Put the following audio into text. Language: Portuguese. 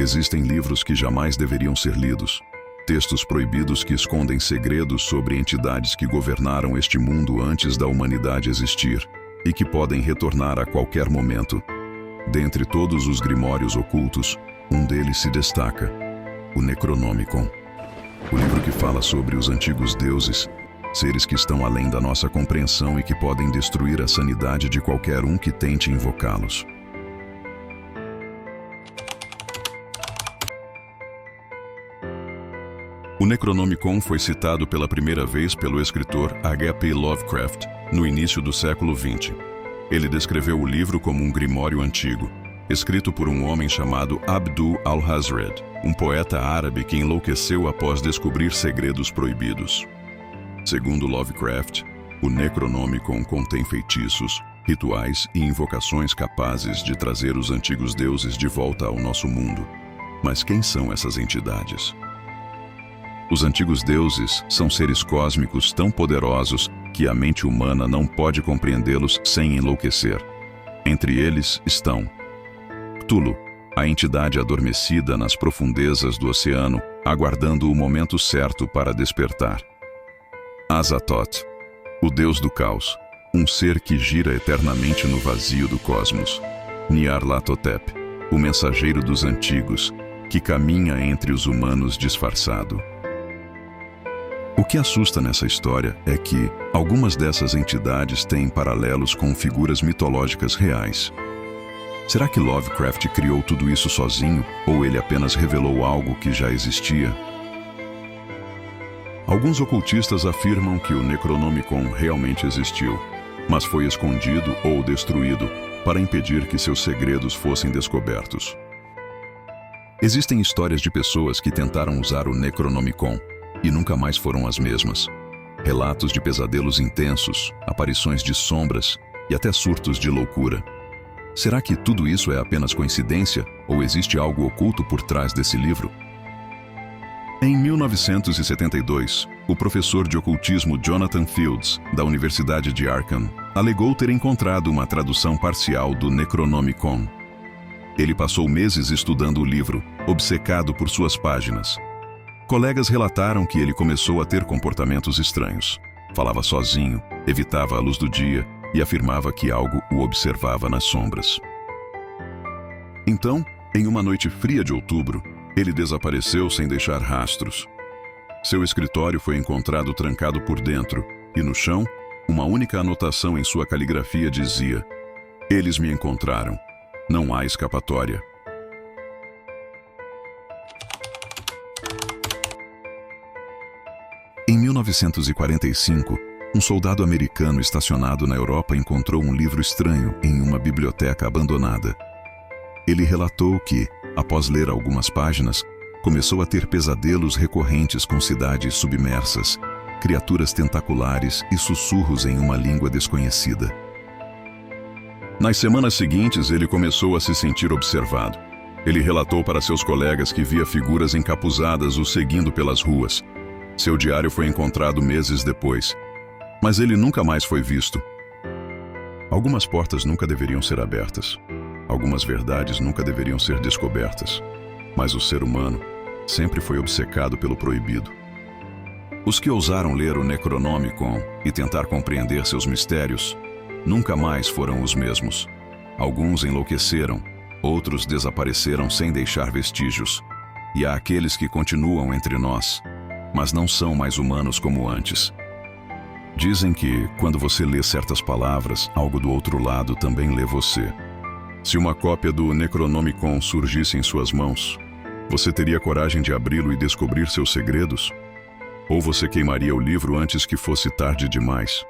Existem livros que jamais deveriam ser lidos. Textos proibidos que escondem segredos sobre entidades que governaram este mundo antes da humanidade existir e que podem retornar a qualquer momento. Dentre todos os grimórios ocultos, um deles se destaca, o Necronomicon. O livro que fala sobre os antigos deuses, seres que estão além da nossa compreensão e que podem destruir a sanidade de qualquer um que tente invocá-los. O Necronomicon foi citado pela primeira vez pelo escritor H.P. Lovecraft no início do século XX. Ele descreveu o livro como um grimório antigo, escrito por um homem chamado Abdul al-Hazred, um poeta árabe que enlouqueceu após descobrir segredos proibidos. Segundo Lovecraft, o Necronomicon contém feitiços, rituais e invocações capazes de trazer os antigos deuses de volta ao nosso mundo. Mas quem são essas entidades? Os antigos deuses são seres cósmicos tão poderosos que a mente humana não pode compreendê-los sem enlouquecer. Entre eles estão Cthulhu, a entidade adormecida nas profundezas do oceano, aguardando o momento certo para despertar. Azathoth, o deus do caos, um ser que gira eternamente no vazio do cosmos. Nyarlathotep, o mensageiro dos antigos, que caminha entre os humanos disfarçado. O que assusta nessa história é que algumas dessas entidades têm paralelos com figuras mitológicas reais. Será que Lovecraft criou tudo isso sozinho ou ele apenas revelou algo que já existia? Alguns ocultistas afirmam que o Necronomicon realmente existiu, mas foi escondido ou destruído para impedir que seus segredos fossem descobertos. Existem histórias de pessoas que tentaram usar o Necronomicon e nunca mais foram as mesmas. Relatos de pesadelos intensos, aparições de sombras e até surtos de loucura. Será que tudo isso é apenas coincidência ou existe algo oculto por trás desse livro? Em 1972, o professor de ocultismo Jonathan Fields, da Universidade de Arkham, alegou ter encontrado uma tradução parcial do Necronomicon. Ele passou meses estudando o livro, obcecado por suas páginas. Colegas relataram que ele começou a ter comportamentos estranhos. Falava sozinho, evitava a luz do dia e afirmava que algo o observava nas sombras. Então, em uma noite fria de outubro, ele desapareceu sem deixar rastros. Seu escritório foi encontrado trancado por dentro e no chão, uma única anotação em sua caligrafia dizia: "Eles me encontraram. Não há escapatória." Em 1945, um soldado americano estacionado na Europa encontrou um livro estranho em uma biblioteca abandonada. Ele relatou que, após ler algumas páginas, começou a ter pesadelos recorrentes com cidades submersas, criaturas tentaculares e sussurros em uma língua desconhecida. Nas semanas seguintes, ele começou a se sentir observado. Ele relatou para seus colegas que via figuras encapuzadas o seguindo pelas ruas. Seu diário foi encontrado meses depois, mas ele nunca mais foi visto. Algumas portas nunca deveriam ser abertas. Algumas verdades nunca deveriam ser descobertas. Mas o ser humano sempre foi obcecado pelo proibido. Os que ousaram ler o Necronomicon e tentar compreender seus mistérios nunca mais foram os mesmos. Alguns enlouqueceram, outros desapareceram sem deixar vestígios. E há aqueles que continuam entre nós, mas não são mais humanos como antes. Dizem que, quando você lê certas palavras, algo do outro lado também lê você. Se uma cópia do Necronomicon surgisse em suas mãos, você teria coragem de abri-lo e descobrir seus segredos? Ou você queimaria o livro antes que fosse tarde demais?